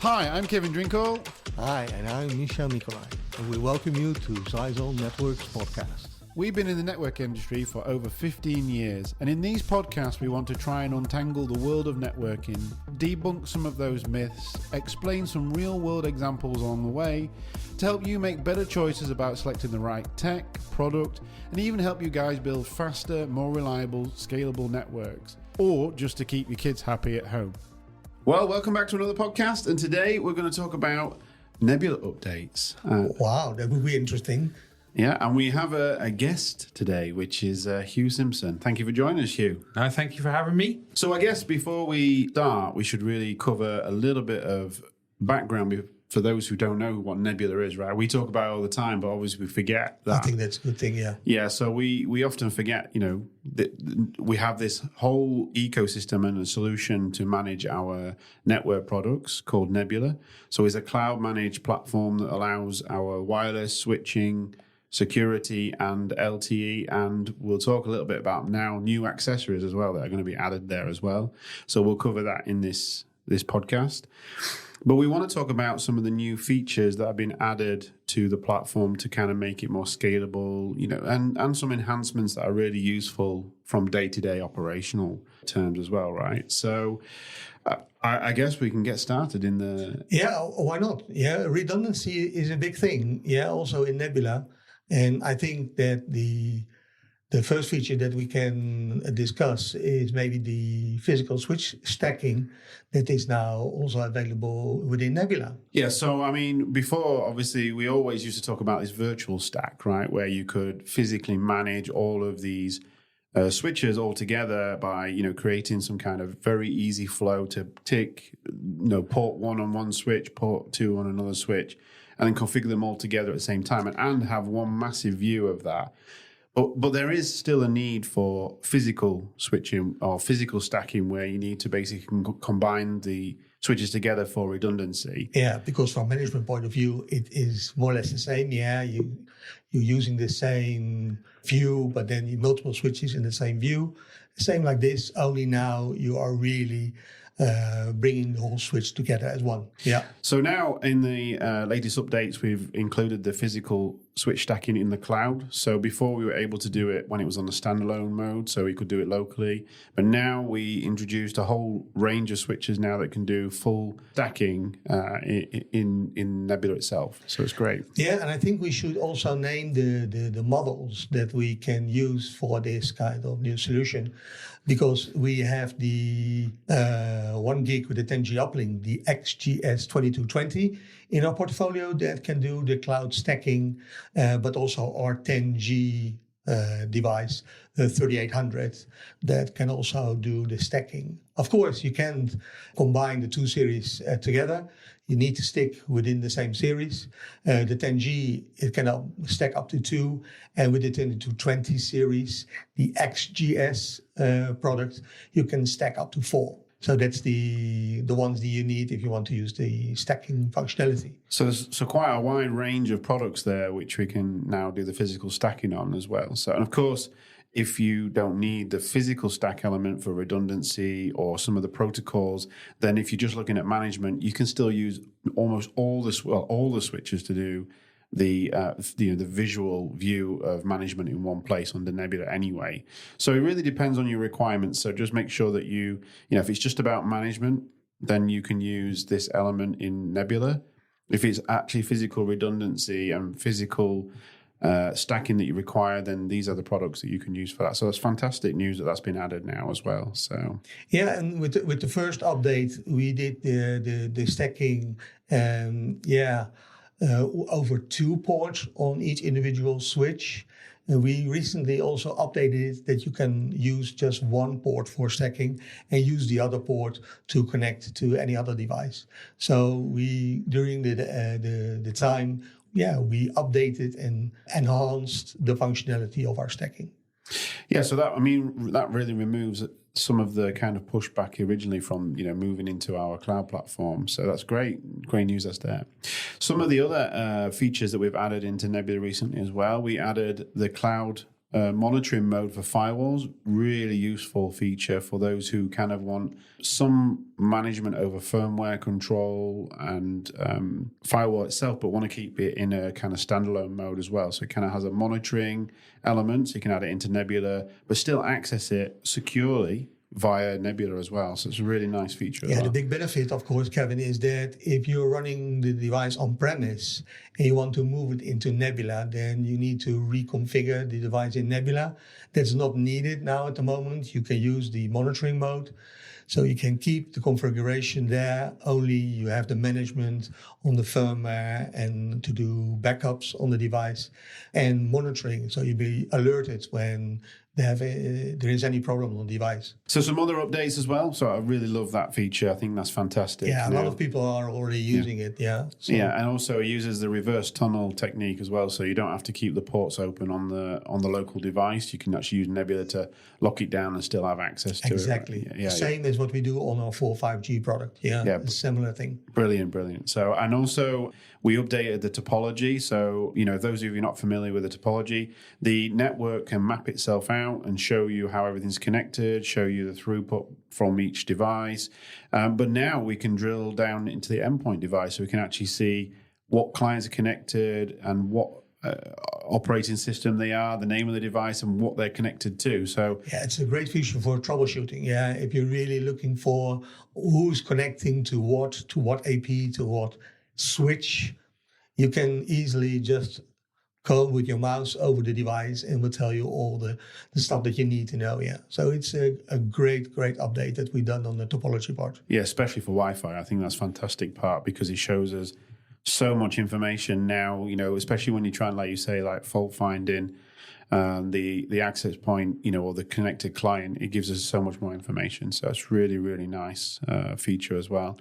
Hi, I'm Kevin Drinkall. Hi, and I'm Michel Nicolai, and we welcome you to Zyzone Networks podcast. We've been in the network industry for over 15 years, and in these podcasts we want to try and untangle the world of networking, debunk some of those myths, explain some real-world examples along the way, to help you make better choices about selecting the right tech, product, and even help you guys build faster, more reliable, scalable networks, or just to keep your kids happy at home. Well, welcome back to another podcast, and today we're going to talk about Nebula updates. Wow, that would be interesting. Yeah, and we have a guest today, which is Hugh Simpson. Thank you for joining us, Hugh. No, thank you for having me. So I guess before we start, we should really cover a little bit of background for those who don't know what Nebula is, right? We talk about it all the time, but obviously we forget that. I think that's a good thing, yeah. Yeah, so we often forget, that we have this whole ecosystem and a solution to manage our network products called Nebula. So it's a cloud-managed platform that allows our wireless switching, security, and LTE, and we'll talk a little bit about now new accessories as well that are going to be added there as well. So we'll cover that in this podcast. But we want to talk about some of the new features that have been added to the platform to kind of make it more scalable, and some enhancements that are really useful from day-to-day operational terms as well, right? So I guess we can get started in the... Yeah, why not? Yeah, redundancy is a big thing, also in Nebula. And I think that the first feature that we can discuss is maybe the physical switch stacking that is now also available within Nebula. Yeah, so I mean, before, obviously, we always used to talk about this virtual stack, right, where you could physically manage all of these switches all together by, creating some kind of very easy flow to tick, port 1 on one switch, port 2 on another switch, and then configure them all together at the same time and have one massive view of that. But there is still a need for physical switching or physical stacking where you need to basically combine the switches together for redundancy. Yeah, because from a management point of view, it is more or less the same. Yeah, you're using the same view, but then you multiple switches in the same view. Same like this, only now you are really bringing the whole switch together as one. Yeah. So now in the latest updates, we've included the physical switch stacking in the cloud. So before we were able to do it when it was on the standalone mode, so we could do it locally. But now we introduced a whole range of switches now that can do full stacking in Nebula itself. So it's great. Yeah, and I think we should also name the models that we can use for this kind of new solution, because we have the 1 gig with the 10G uplink, the XGS2220 in our portfolio that can do the cloud stacking, but also our 10G device, the 3800, that can also do the stacking. Of course, you can't combine the two series together. You need to stick within the same series. The 10G, it can stack up to 2. And with the 2220 series, the XGS product, you can stack up to 4. So that's the ones that you need if you want to use the stacking functionality. So there's quite a wide range of products there which we can now do the physical stacking on as well. So, and of course, if you don't need the physical stack element for redundancy or some of the protocols, then if you're just looking at management, you can still use almost all the switches to do the visual view of management in one place under Nebula anyway. So it really depends on your requirements. So just make sure that if it's just about management, then you can use this element in Nebula. If it's actually physical redundancy and physical stacking that you require, then these are the products that you can use for that. So that's fantastic news that's been added now as well. So yeah, and with the first update, we did the stacking, over 2 ports on each individual switch. And we recently also updated it that you can use just 1 port for stacking and use the other port to connect to any other device. So we, during the time, we updated and enhanced the functionality of our stacking. Yeah, so that really removes some of the kind of pushback originally from moving into our cloud platform. So that's great news that's there. Some of the other features that we've added into Nebula recently as well, we added the cloud monitoring mode for firewalls, really useful feature for those who kind of want some management over firmware control and firewall itself, but want to keep it in a kind of standalone mode as well. So it kind of has a monitoring element, so you can add it into Nebula, but still access it securely via Nebula as well. So it's a really nice feature. Yeah, the big benefit, of course, Kevin, is that if you're running the device on premise and you want to move it into Nebula, then you need to reconfigure the device in Nebula. That's not needed now at the moment. You can use the monitoring mode. So you can keep the configuration there, only you have the management on the firmware and to do backups on the device and monitoring. So you'll be alerted when there is any problem on the device. So some other updates as well. So I really love that feature. I think that's fantastic. Yeah, a lot of people are already using it. Yeah. So. Yeah, and also it uses the reverse tunnel technique as well. So you don't have to keep the ports open on the local device. You can actually use Nebula to lock it down and still have access to it. Exactly. Same as what we do on our 4.5G product. Yeah. A similar thing. Brilliant. So, and also we updated the topology. So, those of you not familiar with the topology, the network can map itself out and show you how everything's connected, show you the throughput from each device. But now we can drill down into the endpoint device, so we can actually see what clients are connected and what operating system they are, the name of the device, and what they're connected to. So it's a great feature for troubleshooting. Yeah, if you're really looking for who's connecting to what AP, to what switch, you can easily just go with your mouse over the device and will tell you all the stuff that you need to know. Yeah. So it's a great update that we've done on the topology part. Yeah, especially for Wi-Fi. I think that's a fantastic part because it shows us so much information now, especially when you try and, like you say, like fault finding, the access point, or the connected client, it gives us so much more information. So it's really, really nice feature as well.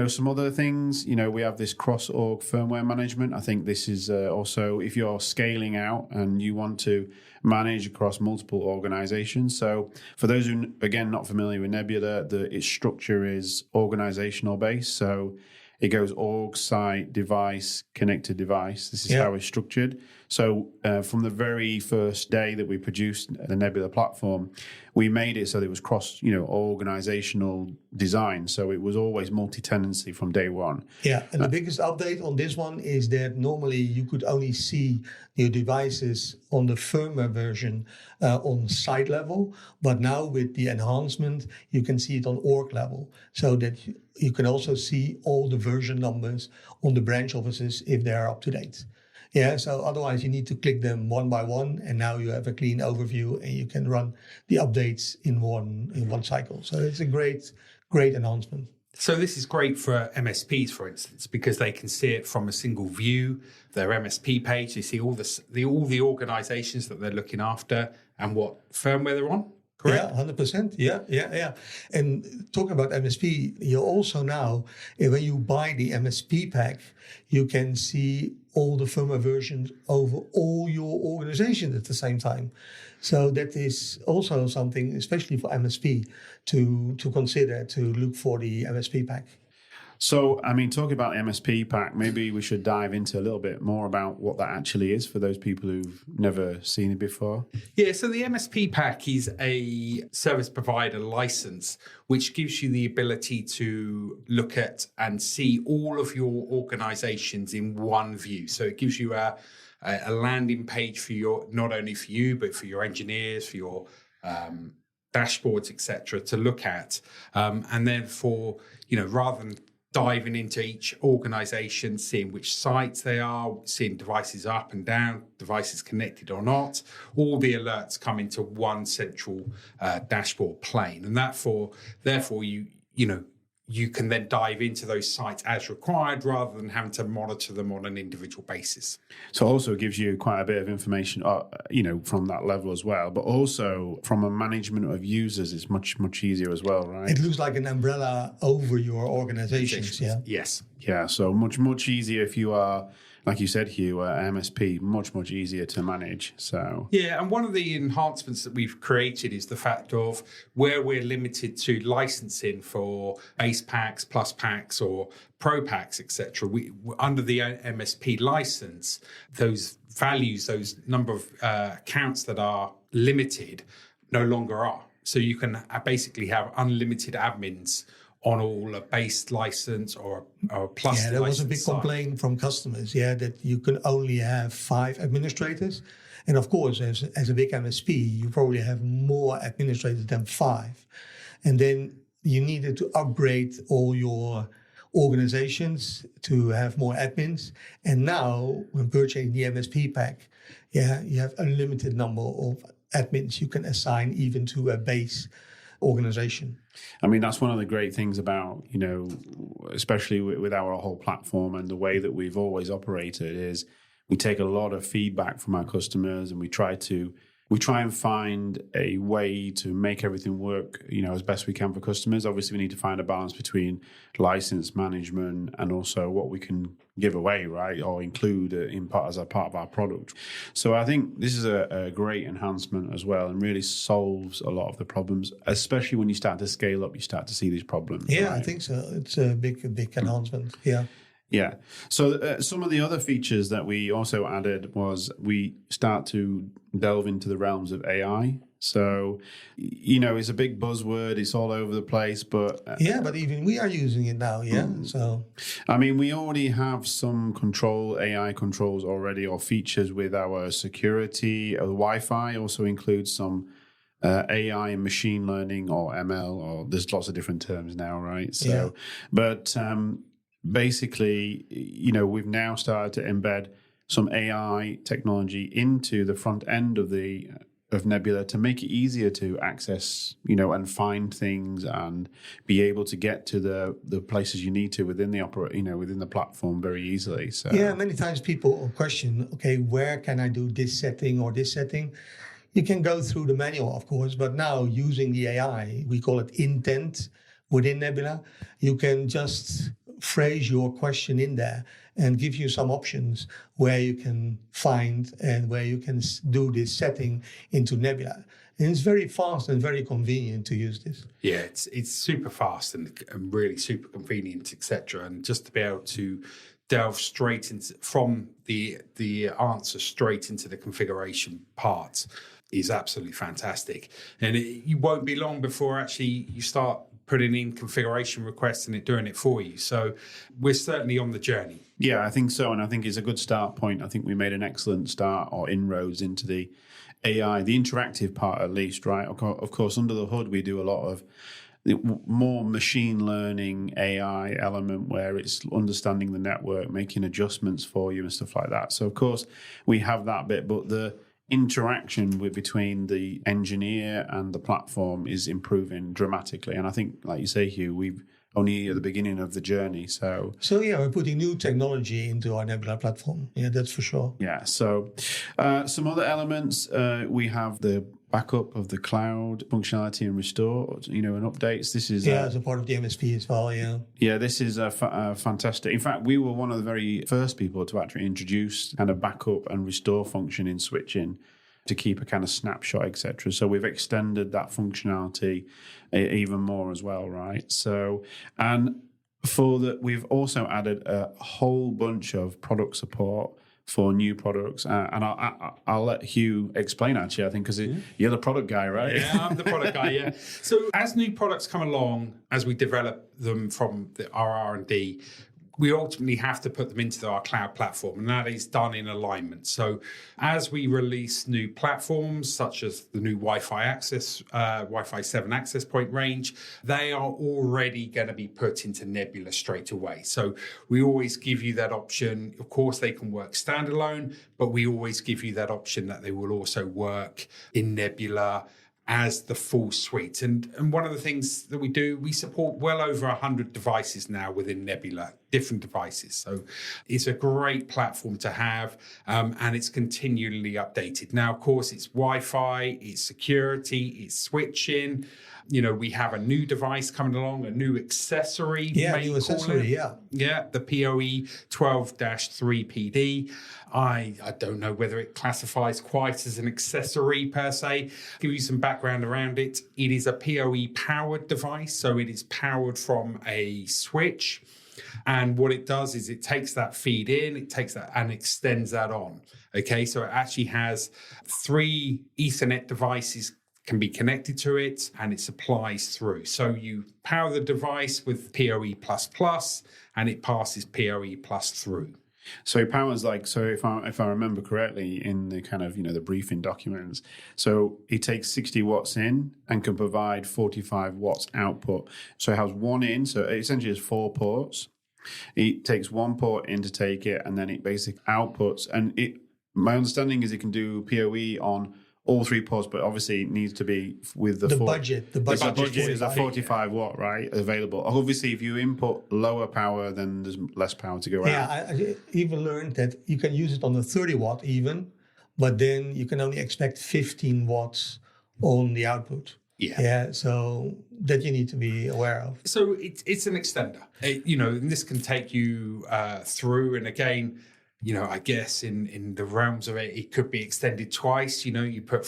Some other things, we have this cross-org firmware management. I think this is also if you're scaling out and you want to manage across multiple organizations. So for those who, again, not familiar with Nebula, its structure is organizational based. So it goes org, site, device, connected device. This is how it's structured. So from the very first day that we produced the Nebula platform, we made it so that it was cross, organizational design. So it was always multi-tenancy from day one. Yeah, and the biggest update on this one is that normally you could only see your devices on the firmware version on site level, but now with the enhancement, you can see it on org level, so that you can also see all the version numbers on the branch offices if they are up to date. Yeah, so otherwise you need to click them one by one, and now you have a clean overview and you can run the updates in one cycle. So it's a great announcement. So this is great for MSPs, for instance, because they can see it from a single view, their MSP page. They see all the organizations that they're looking after and what firmware they're on. Correct? Yeah, 100%. Yeah. And talking about MSP, you also now, when you buy the MSP pack, you can see all the firmware versions over all your organizations at the same time. So that is also something, especially for MSP, to consider, to look for the MSP pack. So, talking about MSP pack, maybe we should dive into a little bit more about what that actually is for those people who've never seen it before. Yeah, so the MSP pack is a service provider license, which gives you the ability to look at and see all of your organizations in one view. So it gives you a landing page for not only for you, but for your engineers, for your dashboards, etc., to look at. And then for, rather than diving into each organization, seeing which sites they are, seeing devices up and down, devices connected or not, all the alerts come into one central dashboard plane. And therefore you can then dive into those sites as required rather than having to monitor them on an individual basis. So also it gives you quite a bit of information, from that level as well, but also from a management of users, it's much, much easier as well, right? It looks like an umbrella over your organizations, yeah? Yes. Yeah, so much, much easier if you are like you said, Hugh, MSP, much easier to manage. So yeah, and one of the enhancements that we've created is the fact of where we're limited to licensing for base packs, plus packs, or pro packs, etc. We under the MSP license, those values, those number of accounts that are limited, no longer are. So you can basically have unlimited admins on all a base license or a plus license. Yeah, there was a big site. complaint from customers, that you can only have 5 administrators. And of course, as a big MSP, you probably have more administrators than 5. And then you needed to upgrade all your organizations to have more admins. And now, when purchasing the MSP pack, you have unlimited number of admins you can assign even to a base organization. I mean, that's one of the great things about, especially with our whole platform and the way that we've always operated is we take a lot of feedback from our customers and we try and find a way to make everything work, as best we can for customers. Obviously, we need to find a balance between license management and also what we can give away, right, or include as a part of our product. So I think this is a great enhancement as well and really solves a lot of the problems, especially when you start to scale up, you start to see these problems. Yeah, right? I think so. It's a big enhancement. Yeah. Yeah. So some of the other features that we also added was we start to delve into the realms of AI. So, it's a big buzzword. It's all over the place, but... but even we are using it now, So... I mean, we already have some AI controls already or features with our security. Wi-Fi also includes some AI and machine learning or ML, or there's lots of different terms now, right? So, but... basically, we've now started to embed some AI technology into the front end of Nebula to make it easier to access, and find things and be able to get to the places you need to within within the platform very easily. So many times people question, okay, where can I do this setting or this setting? You can go through the manual, of course, but now using the AI, we call it intent within Nebula, you can just phrase your question in there and give you some options where you can find and where you can do this setting into Nebula. And it's very fast and very convenient to use this. Yeah, it's super fast and really super convenient, etc. And just to be able to delve straight into from the answer straight into the configuration part is absolutely fantastic. And you won't be long before actually you start putting in configuration requests and it doing it for you. So we're certainly on the journey. Yeah, I think so. And I think it's a good start point. I think we made an excellent start or inroads into the AI, the interactive part at least, right? Of course, under the hood, we do a lot of the more machine learning AI element where it's understanding the network, making adjustments for you and stuff like that. So, of course, we have that bit, but the interaction between the engineer and the platform is improving dramatically. And I think, like you say, Hugh, we've only at the beginning of the journey. So we're putting new technology into our Nebula platform. Yeah, that's for sure. Yeah. So some other elements, we have the backup of the cloud functionality and restore, and updates. This is as a part of the MSP as well. Yeah, this is fantastic. In fact, we were one of the very first people to actually introduce kind of backup and restore function in switching to keep a kind of snapshot, etc. So we've extended that functionality even more as well, right? So, and we've also added a whole bunch of product support for new products, and I'll let Hugh explain, actually, I think, because you're the product guy, right? Yeah, I'm the product guy, yeah. So as new products come along, as we develop them from our R&D, we ultimately have to put them into our cloud platform, and that is done in alignment. So as we release new platforms, such as the new Wi-Fi 7 access point range, they are already going to be put into Nebula straight away. So we always give you that option. Of course, they can work standalone, but we always give you that option that they will also work in Nebula as the full suite. And one of the things that we do, we support well over 100 devices now within Nebula, different devices. So it's a great platform to have, and it's continually updated. Now, of course, it's Wi-Fi, it's security, it's switching, We have a new device coming along, a new accessory. Yeah, new accessory, yeah. Yeah, the PoE 12-3PD. I don't know whether it classifies quite as an accessory per se. Give you some background around it. It is a PoE powered device, so it is powered from a switch. And what it does is it takes that feed in, it takes that and extends that on. Okay, so it actually has 3 Ethernet devices can be connected to it and it supplies through. So you power the device with PoE++ and it passes PoE+ through. So it powers if I remember correctly in the kind of, the briefing documents, so it takes 60 watts in and can provide 45 watts output. So it has one in, so it essentially has 4 ports. It takes 1 port in to take it, and then it basically outputs. And my understanding is it can do PoE on all 3 ports, but obviously it needs to be with the budget. The budget is a 45 watt, right, available. Obviously, if you input lower power, then there's less power to go out. Yeah, I even learned that you can use it on the 30 watt even, but then you can only expect 15 watts on the output. Yeah, so that you need to be aware of. So it's an extender, and this can take you through. And again, I guess in the realms of it, it could be extended twice. You put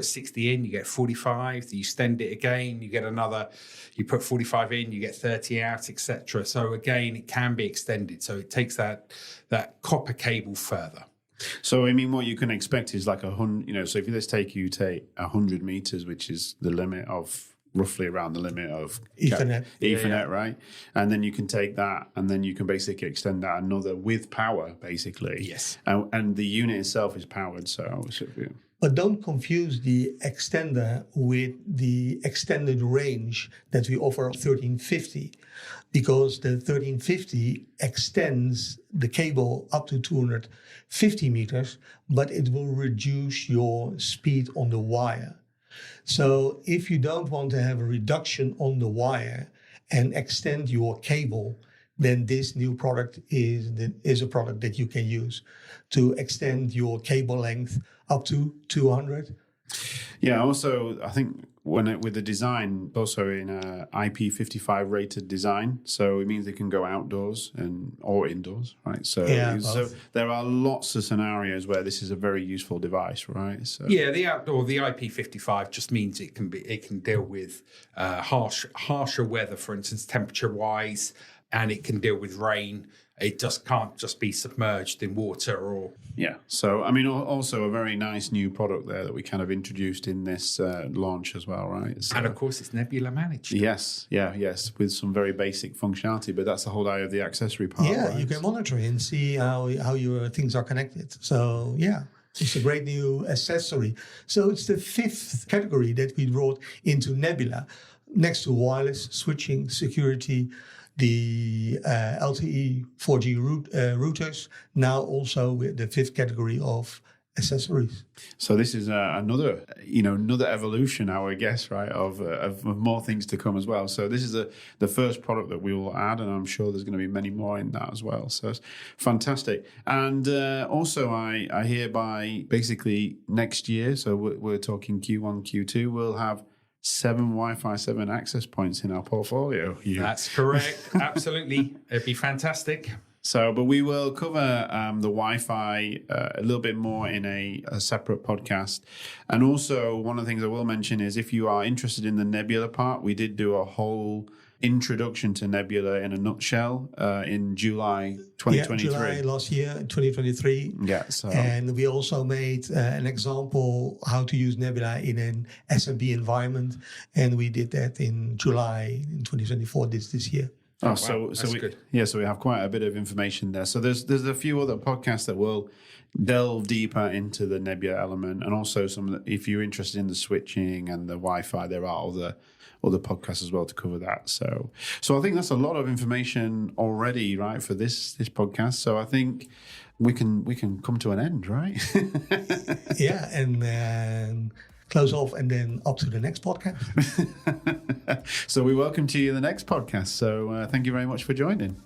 60 in, you get 45. You extend it again, you get another. You put 45 in, you get 30 out, etc. So again, it can be extended. So it takes that copper cable further. So, what you can expect is like 100, so if you take 100 meters, which is the limit of, roughly around the limit of Ethernet, right? And then you can take that and then you can basically extend that another with power, basically. Yes. And the unit itself is powered, But don't confuse the extender with the extended range that we offer 1350, because the 1350 extends the cable up to 250 meters, but it will reduce your speed on the wire. So if you don't want to have a reduction on the wire and extend your cable, then this new product is a product that you can use to extend your cable length up to 200. Yeah, also, I think with the design, also in a IP55 rated design, so it means they can go outdoors or indoors, right? So there are lots of scenarios where this is a very useful device, right? So yeah, the outdoor, the IP55 just means it can deal with harsher weather, for instance, temperature wise, and it can deal with rain. It just can't just be submerged in water or... Yeah. So, also a very nice new product there that we kind of introduced in this launch as well, right? So, and of course, it's Nebula managed. Yes. With some very basic functionality, but that's the whole idea of the accessory part. Yeah, right? you can monitor it and see how your things are connected. So, yeah. It's a great new accessory. So it's the 5th category that we brought into Nebula, next to wireless, switching, security, the LTE 4G routers, now also with the 5th category of accessories. So this is another evolution, I would guess, right, of more things to come as well. So this is the first product that we will add, and I'm sure there's going to be many more in that as well. So it's fantastic. And also, I hear by basically next year, so we're talking Q1, Q2, we'll have 7 Wi-Fi 7 access points in our portfolio. That's correct. Absolutely. It'd be fantastic. So, but we will cover the Wi-Fi a little bit more in a separate podcast. And also, one of the things I will mention is if you are interested in the Nebula part, we did do a whole introduction to Nebula in a nutshell in July 2023. Yeah, July last year, 2023. Yeah. And we also made an example how to use Nebula in an SMB environment. And we did that in July in 2024, this year. Oh, wow. so we have quite a bit of information there. So there's a few other podcasts that will delve deeper into the Nebula element, and also if you're interested in the switching and the Wi-Fi, there are other podcasts as well to cover that. So I think that's a lot of information already, right, for this podcast. So I think we can come to an end, right? Yeah, and close off and then up to the next podcast. So we welcome to you the next podcast. So thank you very much for joining.